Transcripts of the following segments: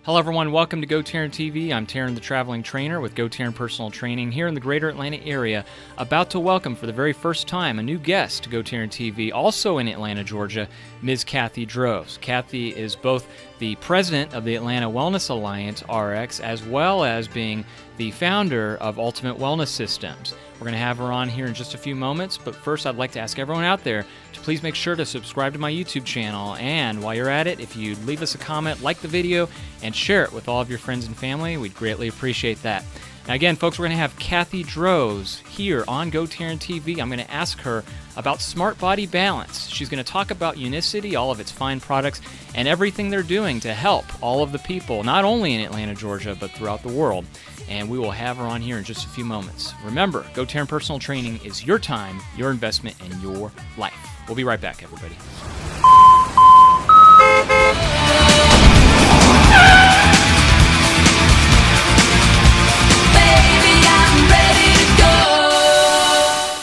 Hello everyone, welcome to GoTarryn TV. I'm Taryn the Traveling Trainer with GoTarryn Personal Training here in the greater Atlanta area, about to welcome for the very first time a new guest to GoTarryn TV, also in Atlanta, Georgia, Ms. Kathy Droze. Kathy is both the president of the Atlanta Wellness Alliance, RX, as well as being the founder of Ultimate Wellness Systems. We're going to have her on here in just a few moments, but first I'd like to ask everyone out there to please make sure to subscribe to my YouTube channel, and while you're at it, if you'd leave us a comment, like the video, and share it with all of your friends and family, we'd greatly appreciate that. Now again, folks, we're going to have Kathy Droze here on GoTarryn TV. I'm going to ask her about Smart Body Balance. She's going to talk about Unicity, all of its fine products, and everything they're doing to help all of the people, not only in Atlanta, Georgia, but throughout the world. And we will have her on here in just a few moments. Remember, GoTarryn Personal Training is your time, your investment, and your life. We'll be right back, everybody.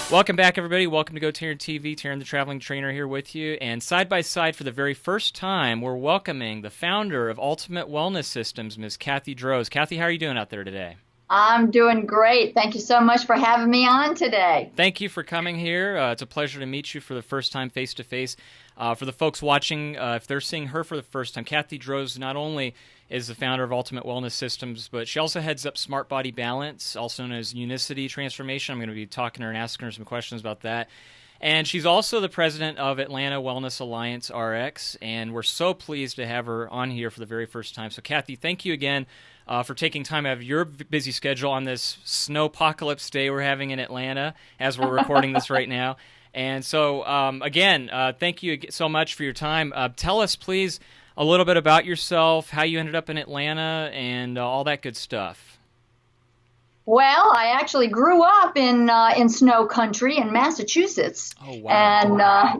Welcome back, everybody. Welcome to GoTarryn TV. Taryn the Traveling Trainer here with you. And side by side, for the very first time, we're welcoming the founder of Ultimate Wellness Systems, Ms. Kathy Droze. Kathy, how are you doing out there today? I'm doing great. Thank you so much for having me on today. Thank you for coming here. It's a pleasure to meet you for the first time face-to-face. For the folks watching, if they're seeing her for the first time, Kathy Droze not only is the founder of Ultimate Wellness Systems, but she also heads up Smart Body Balance, also known as Unicity Transformation. I'm going to be talking to her and asking her some questions about that. And she's also the president of Atlanta Wellness Alliance, RX, and we're so pleased to have her on here for the very first time. So, Kathy, thank you again for taking time out of your busy schedule on this snowpocalypse day we're having in Atlanta as we're recording this right now. And so, again, thank you so much for your time. Tell us, please, a little bit about yourself, how you ended up in Atlanta, and all that good stuff. Well, I actually grew up in snow country in Massachusetts. Oh, wow. And I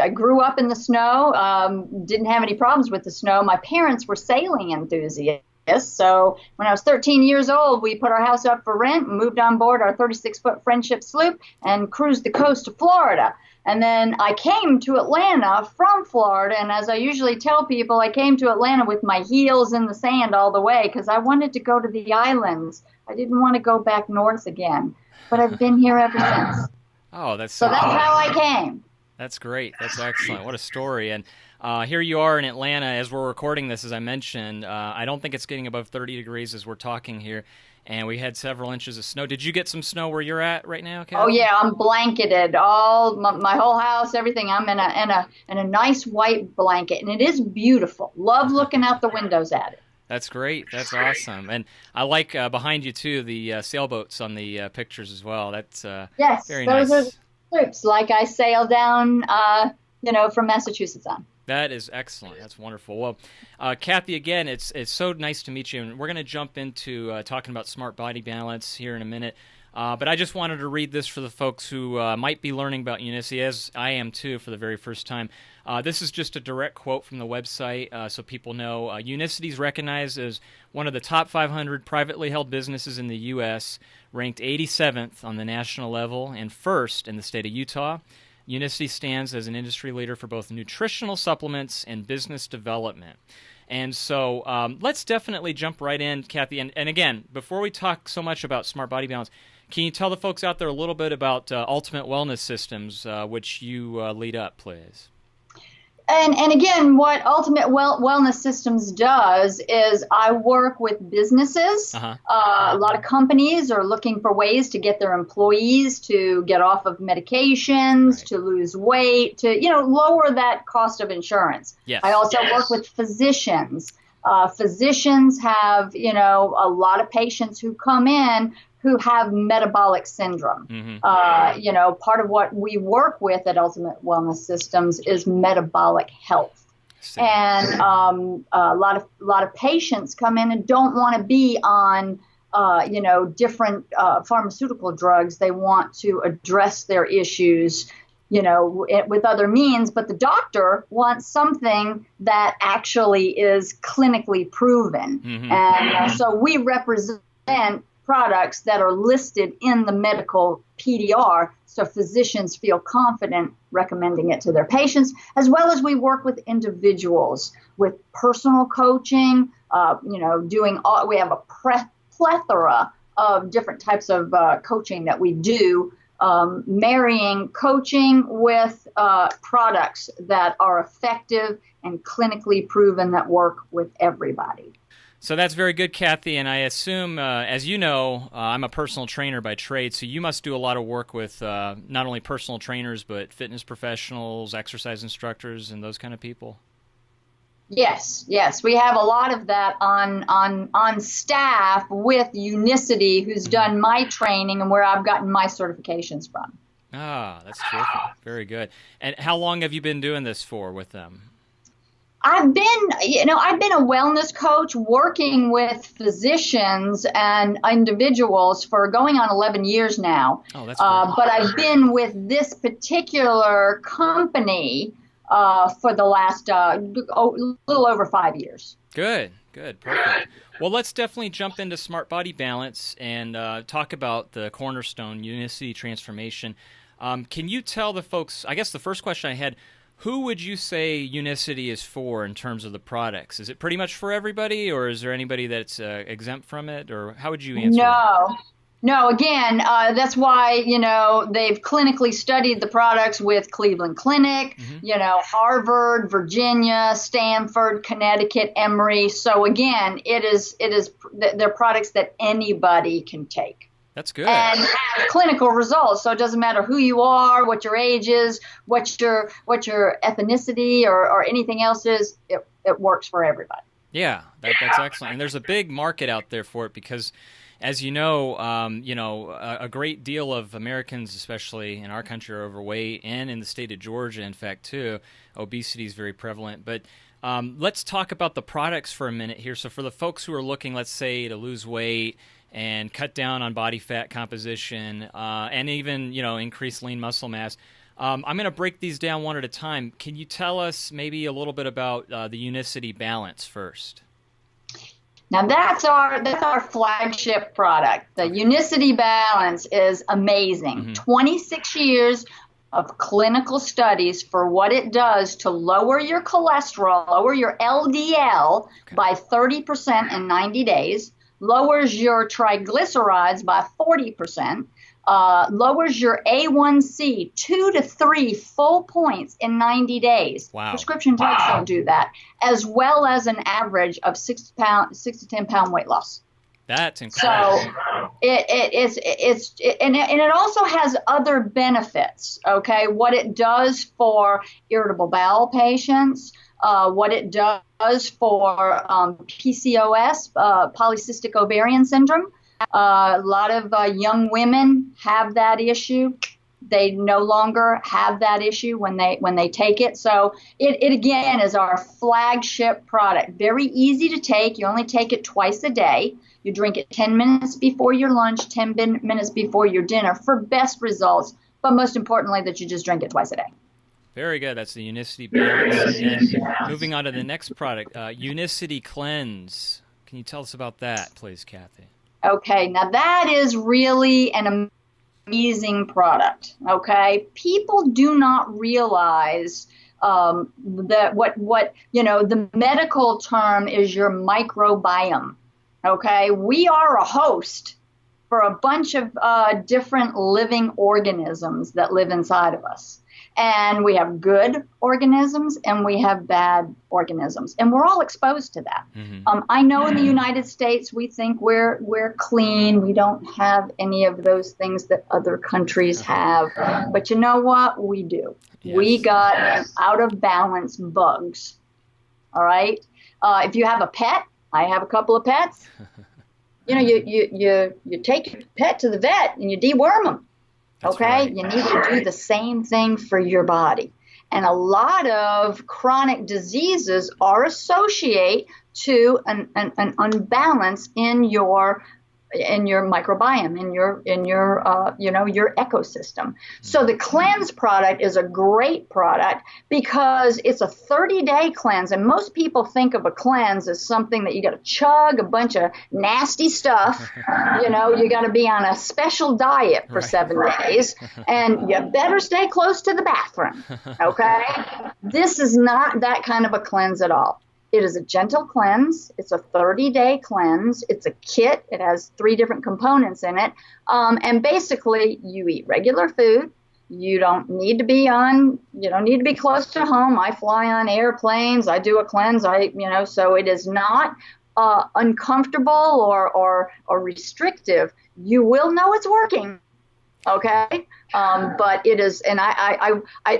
grew up in the snow. Didn't have any problems with the snow. My parents were sailing enthusiasts. So when I was 13 years old, we put our house up for rent and moved on board our 36-foot Friendship sloop and cruised the coast of Florida. And then I came to Atlanta from Florida, and as I usually tell people, I came to Atlanta with my heels in the sand all the way because I wanted to go to the islands. I didn't want to go back north again, but I've been here ever since. Oh, that's so that's how I came. That's great. That's excellent. What a story. And here you are in Atlanta as we're recording this, as I mentioned. I don't think it's getting above 30 degrees as we're talking here. And we had several inches of snow. Did you get some snow where you're at right now, Kathy? Oh yeah, I'm blanketed. All my whole house, everything. I'm in a nice white blanket, and it is beautiful. Love looking out the windows at it. That's great. That's awesome. And I like behind you too the sailboats on the pictures as well. That's yes, very nice. Those are sloops like I sail down, from Massachusetts on. That is excellent. That's wonderful. Well, Kathy, again, it's so nice to meet you, and we're going to jump into talking about Smart Body Balance here in a minute. But I just wanted to read this for the folks who might be learning about Unicity, as I am too, for the very first time. This is just a direct quote from the website, so people know. Unicity is recognized as one of the top 500 privately held businesses in the U.S., ranked 87th on the national level and first in the state of Utah. Unicity stands as an industry leader for both nutritional supplements and business development. And so let's definitely jump right in, Kathy. And again, before we talk so much about Smart Body Balance, can you tell the folks out there a little bit about Ultimate Wellness Systems, which you lead up, please? And again, what Ultimate Wellness Systems does is I work with businesses. A lot of companies are looking for ways to get their employees to get off of medications, right, to lose weight, to lower that cost of insurance. Yes. I also work with physicians. Physicians have a lot of patients who come in who have metabolic syndrome. Mm-hmm. Part of what we work with at Ultimate Wellness Systems is metabolic health. And a lot of patients come in and don't want to be on, different pharmaceutical drugs. They want to address their issues, with other means, but the doctor wants something that actually is clinically proven. Mm-hmm. And so we represent products that are listed in the medical PDR, so physicians feel confident recommending it to their patients, as well as we work with individuals with personal coaching, we have a plethora of different types of coaching that we do, marrying coaching with products that are effective and clinically proven that work with everybody. So that's very good, Kathy, and I assume, as you know, I'm a personal trainer by trade, so you must do a lot of work with not only personal trainers, but fitness professionals, exercise instructors, and those kind of people. Yes, we have a lot of that on staff with Unicity, who's done my training and where I've gotten my certifications from. Ah, that's terrific. Very good. And how long have you been doing this for with them? I've been a wellness coach working with physicians and individuals for going on 11 years now. Oh, that's great. But I've been with this particular company for the last little over 5 years. Good, perfect. Well, let's definitely jump into Smart Body Balance and talk about the cornerstone, Unicity Transformation. Can you tell the folks, I guess the first question I had, who would you say Unicity is for in terms of the products? Is it pretty much for everybody, or is there anybody that's exempt from it, or how would you answer that? No. Again, that's why, they've clinically studied the products with Cleveland Clinic, Harvard, Virginia, Stanford, Connecticut, Emory. So again, they're products that anybody can take. That's good. And have clinical results. So it doesn't matter who you are, what your age is, what your ethnicity or anything else is. It works for everybody. Yeah, that's excellent. And there's a big market out there for it because, as you know, a great deal of Americans, especially in our country, are overweight, and in the state of Georgia, in fact, too, obesity is very prevalent. But let's talk about the products for a minute here. So for the folks who are looking, let's say, to lose weight and cut down on body fat composition, and even, increase lean muscle mass. I'm going to break these down one at a time. Can you tell us maybe a little bit about the Unicity Balance first? Now that's our flagship product. The Unicity Balance is amazing. Mm-hmm. 26 years of clinical studies for what it does to lower your cholesterol, lower your LDL by 30% in 90 days. Lowers your triglycerides by 40%, lowers your A1C 2 to 3 full points in 90 days. Wow. Prescription drugs don't do that, as well as an average of 6 to 10 pound weight loss. That's incredible. So it also has other benefits. Okay, what it does for irritable bowel patients. What it does for PCOS, polycystic ovarian syndrome. A lot of young women have that issue. They no longer have that issue when they take it. So it again is our flagship product. Very easy to take. You only take it twice a day. You drink it 10 minutes before your lunch, 10 minutes before your dinner for best results. But most importantly, that you just drink it twice a day. Very good. That's the Unicity Balance. And moving on to the next product, Unicity Cleanse. Can you tell us about that, please, Kathy? Okay. Now that is really an amazing product. Okay. People do not realize that what the medical term is your microbiome. Okay. We are a host for a bunch of different living organisms that live inside of us. And we have good organisms and we have bad organisms. And we're all exposed to that. Mm-hmm. I know in the United States, we think we're clean. We don't have any of those things that other countries have. But you know what? We do. Yes. We got out of balance bugs. All right. If you have a pet, I have a couple of pets. You take your pet to the vet and you deworm them. That's okay, right. You need to do the same thing for your body. And a lot of chronic diseases are associated to an unbalance in your microbiome, your ecosystem. So the cleanse product is a great product because it's a 30-day cleanse, and most people think of a cleanse as something that you got to chug a bunch of nasty stuff. You got to be on a special diet for 7 days, and you better stay close to the bathroom. Okay, this is not that kind of a cleanse at all. It is a gentle cleanse. It's a 30-day cleanse. It's a kit. It has 3 different components in it. And basically, you eat regular food. You don't need to be close to home. I fly on airplanes. I do a cleanse. So it is not uncomfortable or restrictive. You will know it's working. Okay. But it is, and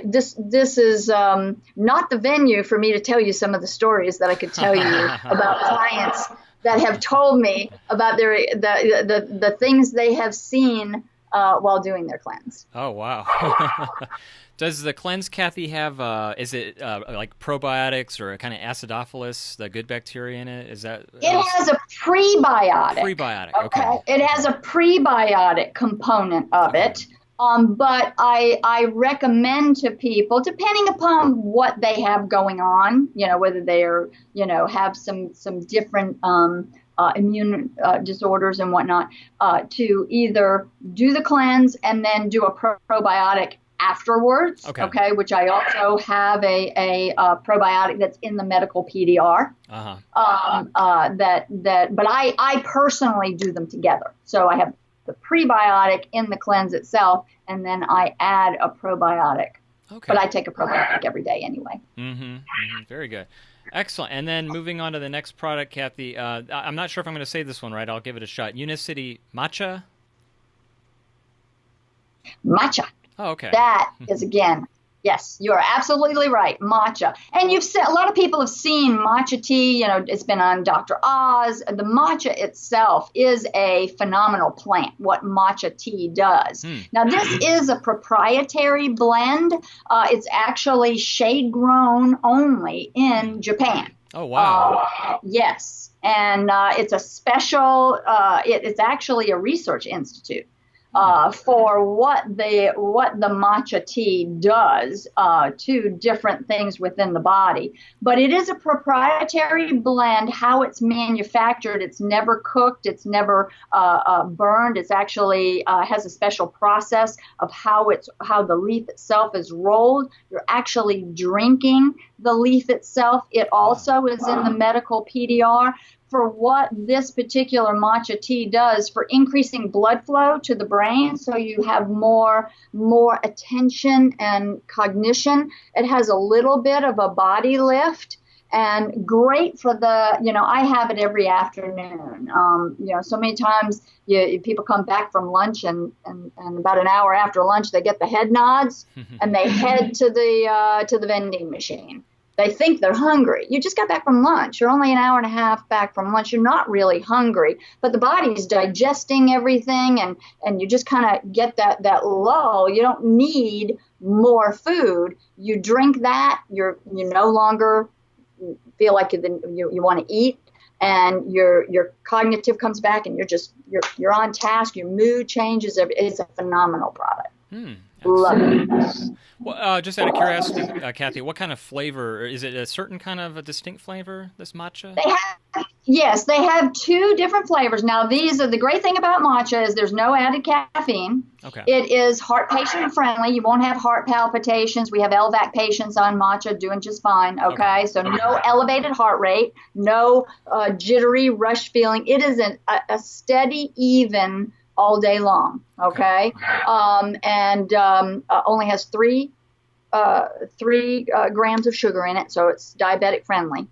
this is not the venue for me to tell you some of the stories that I could tell you about clients that have told me about the things they have seen while doing their cleanse. Oh, wow. Does the cleanse, Kathy, have, is it like probiotics or kind of acidophilus, the good bacteria in it? Is that? It has a prebiotic. Prebiotic, okay. It has a prebiotic component of it. But I recommend to people, depending upon what they have going on, whether they are, have some different immune disorders and whatnot, to either do the cleanse and then do a probiotic afterwards. Okay. Which I also have a probiotic that's in the medical PDR. But I personally do them together. So I have the prebiotic in the cleanse itself, and then I add a probiotic. Okay. But I take a probiotic every day anyway. Very good. Excellent. And then moving on to the next product, Kathy, I'm not sure if I'm going to say this one right. I'll give it a shot. Unicity Matcha? Matcha. Oh, okay. That is, again, yes, you're absolutely right, matcha. And a lot of people have seen matcha tea. It's been on Dr. Oz. The matcha itself is a phenomenal plant, what matcha tea does. Now, this is a proprietary blend. It's actually shade grown only in Japan. Oh, wow. Yes. And it's a special, it's actually a research institute. For what the matcha tea does to different things within the body. But it is a proprietary blend. How it's manufactured, it's never cooked, it's never burned. It's actually has a special process of how the leaf itself is rolled. You're actually drinking the leaf itself. It also is in the medical PDR. For what this particular matcha tea does for increasing blood flow to the brain, so you have more attention and cognition. It has a little bit of a body lift, and great for I have it every afternoon. So many times people come back from lunch and about an hour after lunch they get the head nods and they head to the vending machine. They think they're hungry. You just got back from lunch. You're only an hour and a half back from lunch. You're not really hungry, but the body's digesting everything, and you just kind of get that lull. You don't need more food. You drink that, you no longer feel like you want to eat, and your cognitive comes back, and you're on task. Your mood changes. It's a phenomenal product. Love it. Well, just out of curiosity, Kathy, what kind of flavor? Is it a certain kind of a distinct flavor, this matcha? They have 2 different flavors. Now, the great thing about matcha is there's no added caffeine. Okay. It is heart patient friendly. You won't have heart palpitations. We have LVAC patients on matcha doing just fine. Okay. So no elevated heart rate, no jittery rush feeling. It is a steady, even all day long. Okay. Only has 3 grams of sugar in it, so it's diabetic friendly.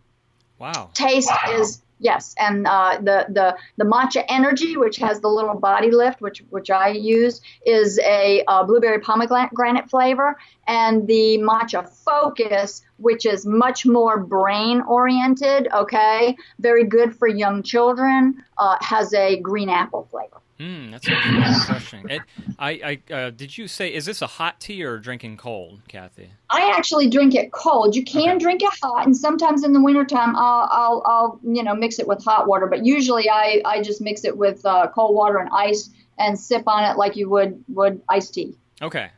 Wow. Taste is yes, and the matcha energy, which has the little body lift, which I use, is a blueberry pomegranate flavor, and the matcha focus, which is much more brain oriented. Okay, very good for young children. Has a green apple flavor. That's actually refreshing. Did you say, is this a hot tea or drinking cold, Kathy? I actually drink it cold. You can drink it hot, and sometimes in the wintertime I'll mix it with hot water. But usually I just mix it with cold water and ice and sip on it like you would iced tea. Okay.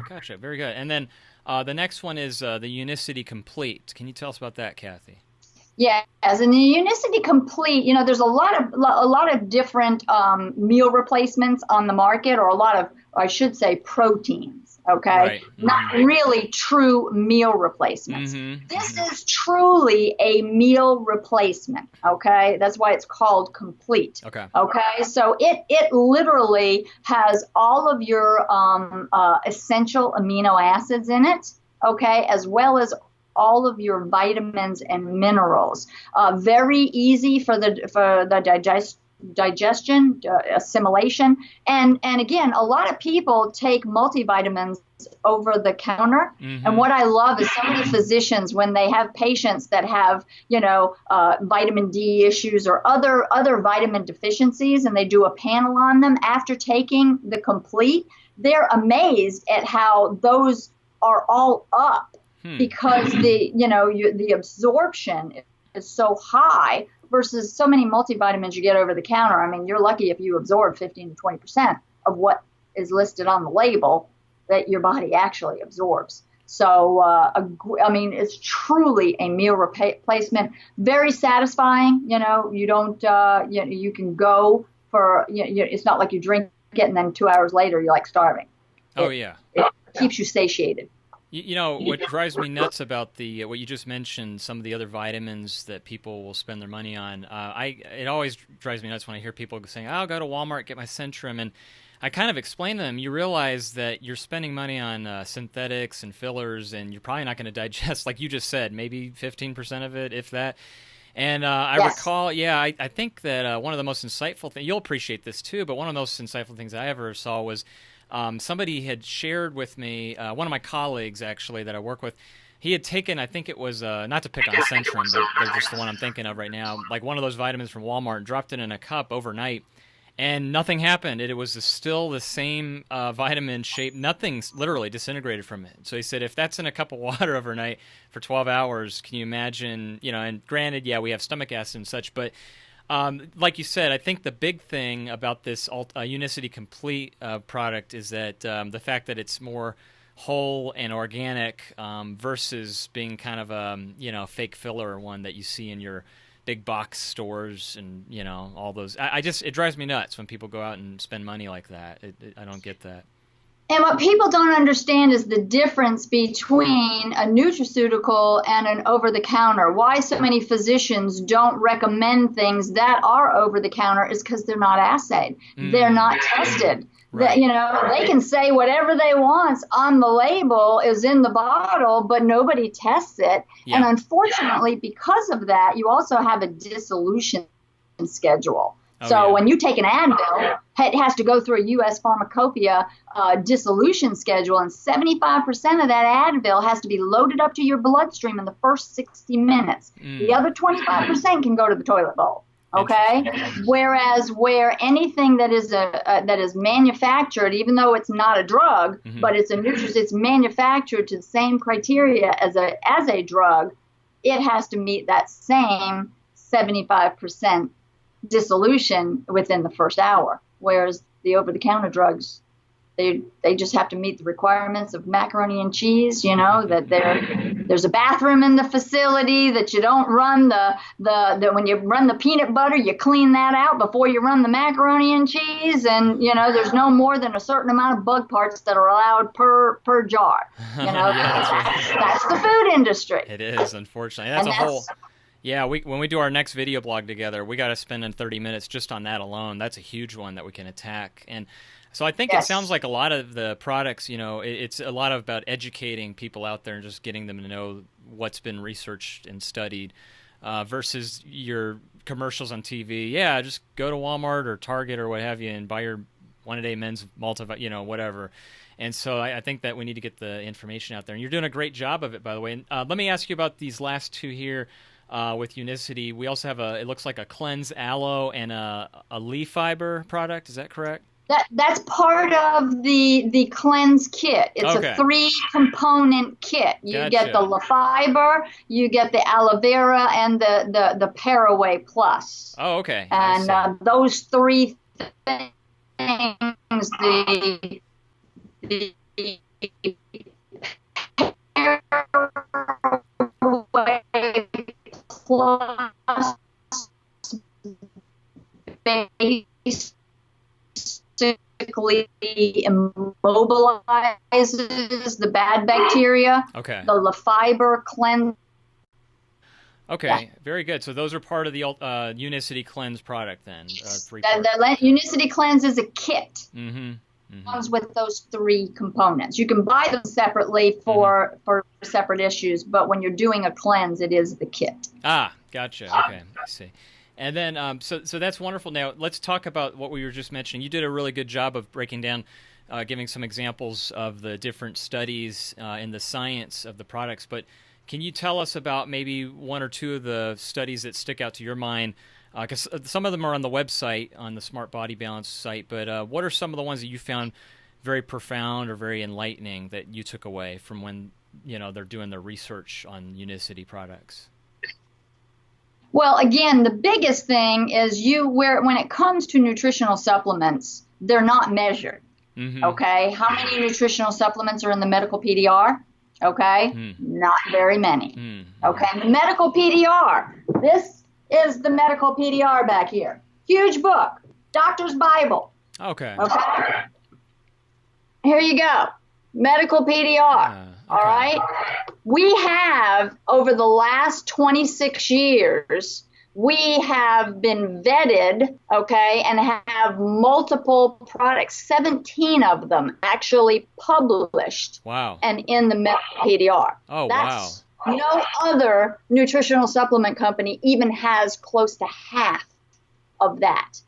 Gotcha. Very good. And then the next one is the Unicity Complete. Can you tell us about that, Kathy? Yes, and the Unicity Complete, there's a lot of different meal replacements on the market, or I should say, proteins. Okay, right. Not really true meal replacements. This is truly a meal replacement. Okay, that's why it's called Complete. Okay, so it literally has all of your essential amino acids in it. Okay, as well as all of your vitamins and minerals. Very easy for the digestion, assimilation. And again, a lot of people take multivitamins over the counter. And what I love is some of the physicians, when they have patients that have, vitamin D issues or other vitamin deficiencies, and they do a panel on them after taking the Complete, they're amazed at how those are all up. Because the absorption is so high versus so many multivitamins you get over the counter. I mean, you're lucky if you absorb 15 to 20% of what is listed on the label that your body actually absorbs. So, it's truly a meal replacement. Very satisfying. You don't, you can go for, it's not like you drink it and then 2 hours later you're like starving. It keeps you satiated. What drives me nuts about what you just mentioned, some of the other vitamins that people will spend their money on, it always drives me nuts when I hear people saying, I'll go to Walmart, get my Centrum, and I kind of explain to them, you realize that you're spending money on synthetics and fillers, and you're probably not going to digest, like you just said, maybe 15% of it, if that. And I recall, I think that one of the most insightful things, you'll appreciate this too, but one of the most insightful things I ever saw was somebody had shared with me, one of my colleagues actually that I work with, he had taken, I think it was, not to pick on Centrum, but they're just the one I'm thinking of right now, like one of those vitamins from Walmart, and dropped it in a cup overnight, and nothing happened. It was still the same vitamin shape. Nothing literally disintegrated from it. So he said, if that's in a cup of water overnight for 12 hours, can you imagine, and granted, we have stomach acid and such, but like you said, I think the big thing about this Unicity Complete product is that the fact that it's more whole and organic versus being kind of a fake filler one that you see in your big box stores and all those. It drives me nuts when people go out and spend money like that. I don't get that. And what people don't understand is the difference between a nutraceutical and an over-the-counter. Why so many physicians don't recommend things that are over-the-counter is because they're not assayed. They're not tested. Right. They can say whatever they want on the label is in the bottle, but nobody tests it. Yeah. And unfortunately, because of that, you also have a dissolution schedule. So when you take an Advil, it has to go through a U.S. Pharmacopoeia dissolution schedule, and 75% of that Advil has to be loaded up to your bloodstream in the first 60 minutes. The other 25% can go to the toilet bowl. Okay. Whereas where anything that is manufactured, even though it's not a drug, but it's a nutrient, it's manufactured to the same criteria as a drug, it has to meet that same 75% dissolution within the first hour, whereas the over-the-counter drugs, they just have to meet the requirements of macaroni and cheese. That there's a bathroom in the facility, that you don't run the when you run the peanut butter, you clean that out before you run the macaroni and cheese, and there's no more than a certain amount of bug parts that are allowed per jar. That's the food industry. It is, unfortunately. That's a whole. Yeah, when we do our next video blog together, we got to spend in 30 minutes just on that alone. That's a huge one that we can attack. And so I think it sounds like a lot of the products, it's a lot about educating people out there and just getting them to know what's been researched and studied versus your commercials on TV. Yeah, just go to Walmart or Target or what have you and buy your one-a-day men's multivitamin, whatever. And so I think that we need to get the information out there. And you're doing a great job of it, by the way. And, let me ask you about these last two here. with Unicity. We also have it looks like a cleanse aloe and a leaf fiber product. Is that correct? That's part of the cleanse kit. It's a Okay. 3-component kit. You get the Gotcha. La Fiber, you get the aloe vera, and the Paraway Plus. Oh, okay. And those 3 things, the Paraway Plus basically immobilizes the bad bacteria. Okay. The La Fiber cleanse. Okay, Yeah. Very good. So those are part of the Unicity Cleanse product then. The Unicity Cleanse is a kit. Mm-hmm. Comes with those 3 components. You can buy them separately for separate issues, but when you're doing a cleanse, it is the kit. Ah, gotcha. Okay, I see. And then, so that's wonderful. Now, let's talk about what we were just mentioning. You did a really good job of breaking down, giving some examples of the different studies in the science of the products. But can you tell us about maybe 1 or 2 of the studies that stick out to your mind? Because some of them are on the website, on the Smart Body Balance site. But what are some of the ones that you found very profound or very enlightening that you took away from when they're doing their research on Unicity products? Well, again, the biggest thing is when it comes to nutritional supplements, they're not measured. Mm-hmm. Okay, how many nutritional supplements are in the medical PDR? Okay, not very many. Mm-hmm. Okay, the medical PDR. This is the medical PDR back here. Huge book, Doctor's Bible. Okay. Okay. Here you go, medical PDR. Okay. All right. We have, over the last 26 years, we have been vetted, okay, and have multiple products, 17 of them actually published. Wow. And in the medical PDR. Oh, That's, wow. No other nutritional supplement company even has close to half of that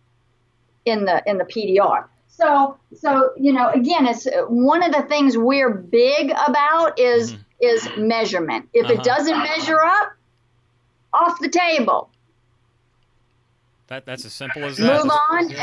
in the PDR. So again, it's one of the things we're big about is measurement. If it doesn't measure up, off the table. That's as simple as that. Move on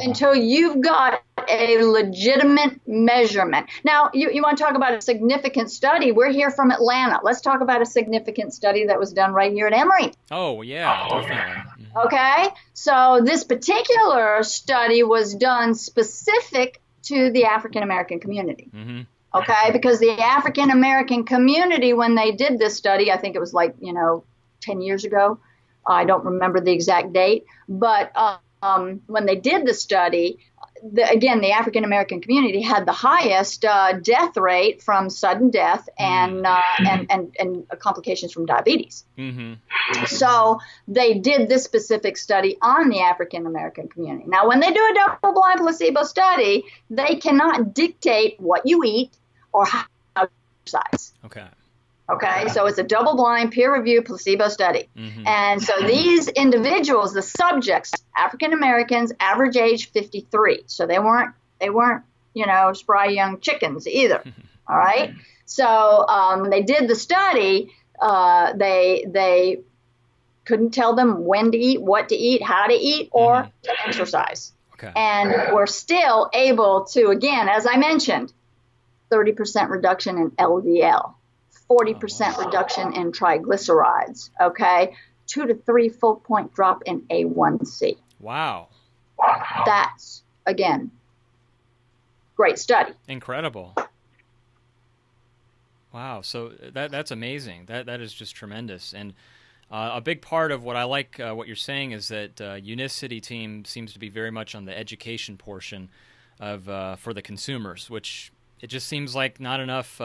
until you've got a legitimate measurement. Now, you want to talk about a significant study? We're here from Atlanta. Let's talk about a significant study that was done right here at Emory. Oh, yeah, definitely. Okay, so this particular study was done specific to the African American community. Mm-hmm. Okay, because the African American community, when they did this study, I think it was 10 years ago. I don't remember the exact date, but when they did the study, the African American community had the highest death rate from sudden death and complications from diabetes. Mm-hmm. So they did this specific study on the African American community. Now, when they do a double-blind placebo study, they cannot dictate what you eat or how you exercise. Okay, so it's a double-blind, peer-reviewed placebo study. Mm-hmm. And so these individuals, the subjects, African Americans, average age 53. So they weren't spry young chickens either. All right. So when they did the study, they couldn't tell them when to eat, what to eat, how to eat, or to exercise. Okay. And we're still able to, again, as I mentioned, 30% reduction in LDL. 40% reduction in triglycerides, okay? 2 to 3 full point drop in A1C. Wow. That's, again, great study. Incredible. Wow. So that's amazing. That is just tremendous. And a big part of what I like what you're saying is that Unicity team seems to be very much on the education portion of for the consumers, which it just seems like not enough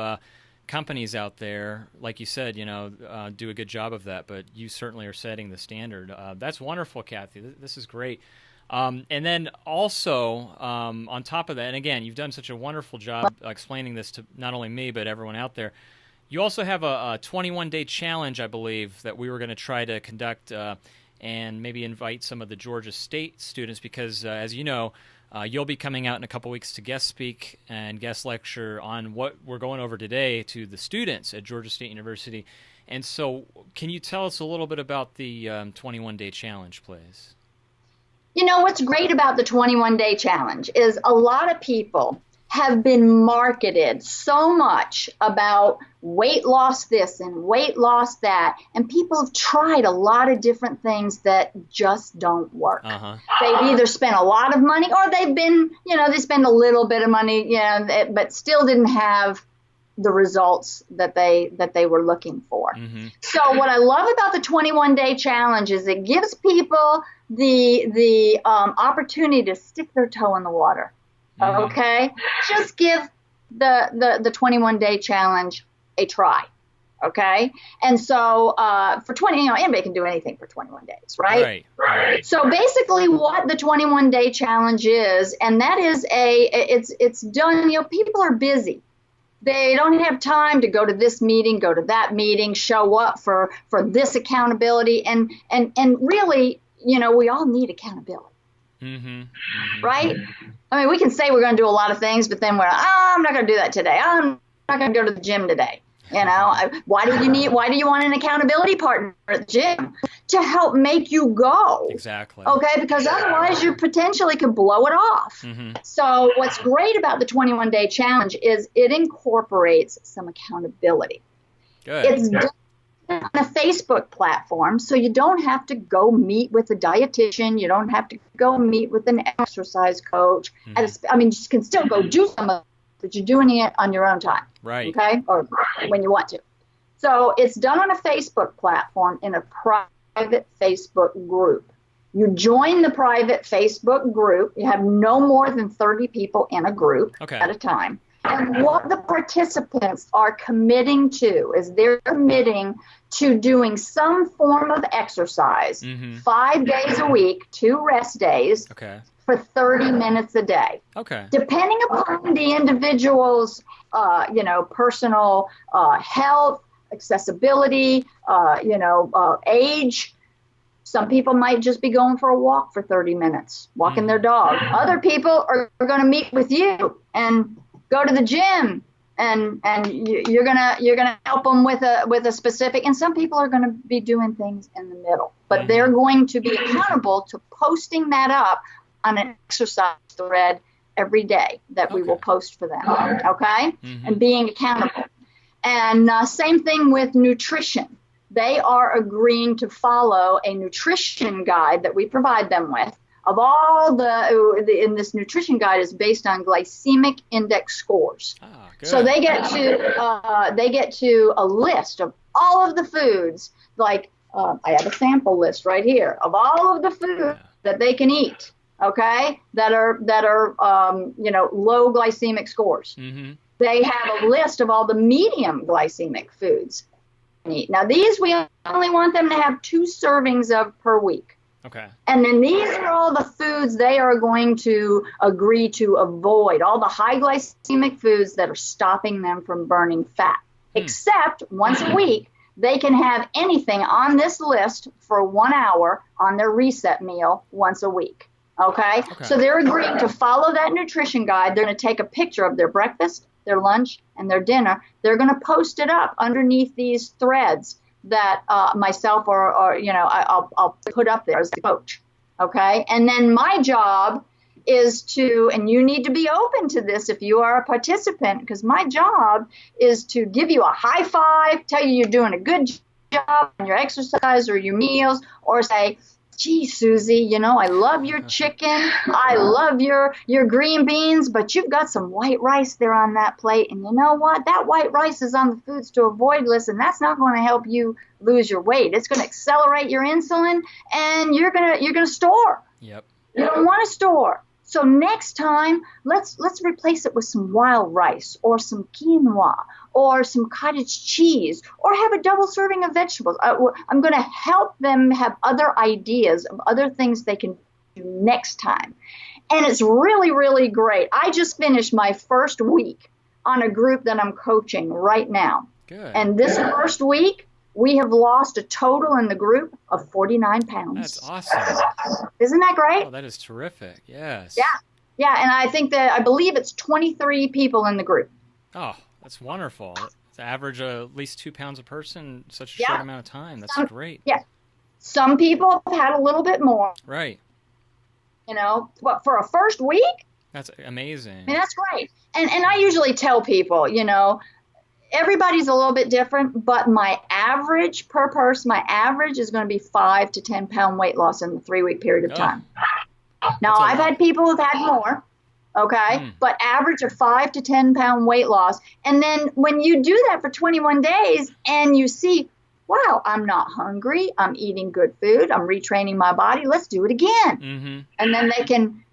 companies out there, like you said, do a good job of that, but you certainly are setting the standard. That's wonderful, Kathy. This is great. And then also, on top of that, and again, you've done such a wonderful job explaining this to not only me, but everyone out there. You also have a 21-day challenge, I believe, that we were going to try to conduct and maybe invite some of the Georgia State students because, as you know, you'll be coming out in a couple weeks to guest speak and guest lecture on what we're going over today to the students at Georgia State University. And so can you tell us a little bit about the 21-day challenge, please? You know, what's great about the 21-day challenge is a lot of people have been marketed so much about weight loss this and weight loss that, and people have tried a lot of different things that just don't work. They've either spent a lot of money or they've been, they spend a little bit of money, but still didn't have the results that they were looking for. So what I love about the 21-day challenge is it gives people the opportunity to stick their toe in the water. Okay, just give the 21-day challenge a try. Okay, and so for 20, anybody can do anything for 21 days, right? Right. So basically, what the 21-day challenge is, and that is it's done. People are busy. They don't have time to go to this meeting, go to that meeting, show up for this accountability, and really, we all need accountability. Right? I mean, we can say we're going to do a lot of things, but then I'm not going to do that today. I'm not going to go to the gym today. Why do you want an accountability partner at the gym? To help make you go. Exactly. Okay, because otherwise you potentially could blow it off. So what's great about the 21-day challenge is it incorporates some accountability. Good. It's done on a Facebook platform, so you don't have to go meet with a dietitian. You don't have to go meet with an exercise coach. You can still go do some of it, but you're doing it on your own time. Right. Okay? Or when you want to. So it's done on a Facebook platform in a private Facebook group. You join the private Facebook group. You have no more than 30 people in a group at a time. And what the participants are committing to is they're committing to doing some form of exercise 5 days a week, 2 rest days, for 30 minutes a day. Depending upon the individual's, personal health, accessibility, age. Some people might just be going for a walk for 30 minutes, walking their dog. Other people are going to meet with you and go to the gym, and you're gonna help them with a specific. And some people are going to be doing things in the middle, but they're going to be accountable to posting that up on an exercise thread every day that we will post for them. Okay, and being accountable. And same thing with nutrition. They are agreeing to follow a nutrition guide that we provide them with. Of all in this nutrition guide is based on glycemic index scores. So they get to a list of all of the foods. Like I have a sample list right here of all of the food that they can eat. Okay, that are low glycemic scores. They have a list of all the medium glycemic foods they can eat. Now these we only want them to have 2 servings of per week. And then these are all the foods they are going to agree to avoid, all the high glycemic foods that are stopping them from burning fat. Except once a week, they can have anything on this list for 1 hour on their reset meal once a week. Okay? So they're agreeing to follow that nutrition guide. They're going to take a picture of their breakfast, their lunch, and their dinner. They're going to post it up underneath these threads that myself or I'll put up there as the coach. Okay? And then my job is to, and you need to be open to this if you are a participant, because my job is to give you a high five, tell you you're doing a good job on your exercise or your meals, or say, gee, Susie, I love your chicken. I love your green beans, but you've got some white rice there on that plate. And you know what? That white rice is on the foods to avoid list, and that's not going to help you lose your weight. It's going to accelerate your insulin, and you're gonna store. You don't want to store. So next time, let's replace it with some wild rice or some quinoa or some cottage cheese, or have a double serving of vegetables. I'm going to help them have other ideas of other things they can do next time. And it's really, really great. I just finished my first week on a group that I'm coaching right now. And this first week, we have lost a total in the group of 49 pounds. That's awesome. Isn't that great? Oh, that is terrific. Yes. Yeah, and I believe it's 23 people in the group. Oh, that's wonderful. To average at least 2 pounds a person in such a short amount of time. That's great. Yeah. Some people have had a little bit more. Right. But for a first week, that's amazing. I mean, that's great. And I usually tell people, everybody's a little bit different, but my average per person, my average is going to be 5 to 10 pound weight loss in the 3-week period of time. Now, I've had people who've had more, okay, but average of 5 to 10 pound weight loss. And then when you do that for 21 days and you see, wow, I'm not hungry, I'm eating good food, I'm retraining my body, let's do it again. And then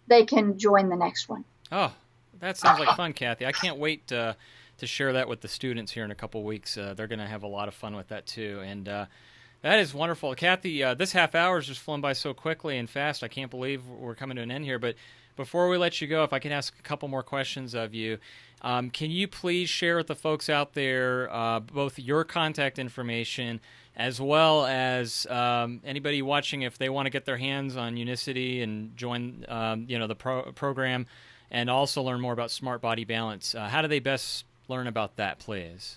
they can join the next one. Oh, that sounds like fun, Kathy. I can't wait to share that with the students here in a couple weeks. They're going to have a lot of fun with that too. And that is wonderful. Kathy, this half hour has just flown by so quickly and fast. I can't believe we're coming to an end here. But before we let you go, if I can ask a couple more questions of you, can you please share with the folks out there both your contact information as well as anybody watching, if they want to get their hands on Unicity and join the program and also learn more about Smart Body Balance? How do they best learn about that, please?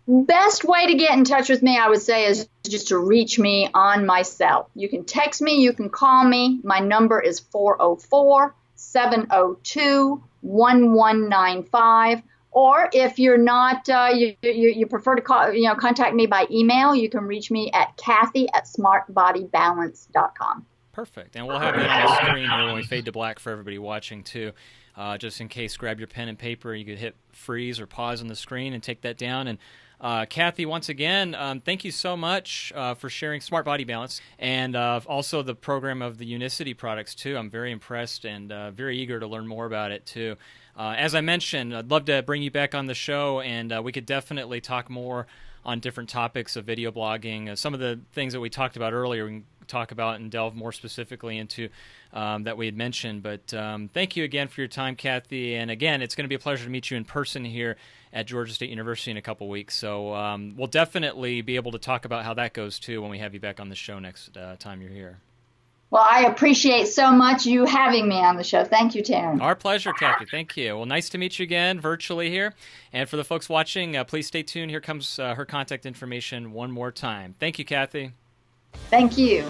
Best way to get in touch with me, I would say, is just to reach me on my cell. You can text me, you can call me. My number is 404-702-1195. Or if you're not, you prefer to contact me by email, you can reach me at Kathy@smartbodybalance.com. Perfect. And we'll have that on the screen here when we fade to black for everybody watching too. Just in case, grab your pen and paper. You could hit freeze or pause on the screen and take that down. And Kathy, once again, thank you so much for sharing Smart Body Balance and also the program of the Unicity products too. I'm very impressed and very eager to learn more about it too. As I mentioned, I'd love to bring you back on the show, and we could definitely talk more on different topics of video blogging. Some of the things that we talked about earlier, we can talk about and delve more specifically into that we had mentioned. But thank you again for your time, Kathy. And again, it's going to be a pleasure to meet you in person here at Georgia State University in a couple weeks. So we'll definitely be able to talk about how that goes too when we have you back on the show next time you're here. Well, I appreciate so much you having me on the show. Thank you, Taryn. Our pleasure, Kathy. Thank you. Well, nice to meet you again virtually here. And for the folks watching, please stay tuned. Here comes her contact information one more time. Thank you, Kathy. Thank you.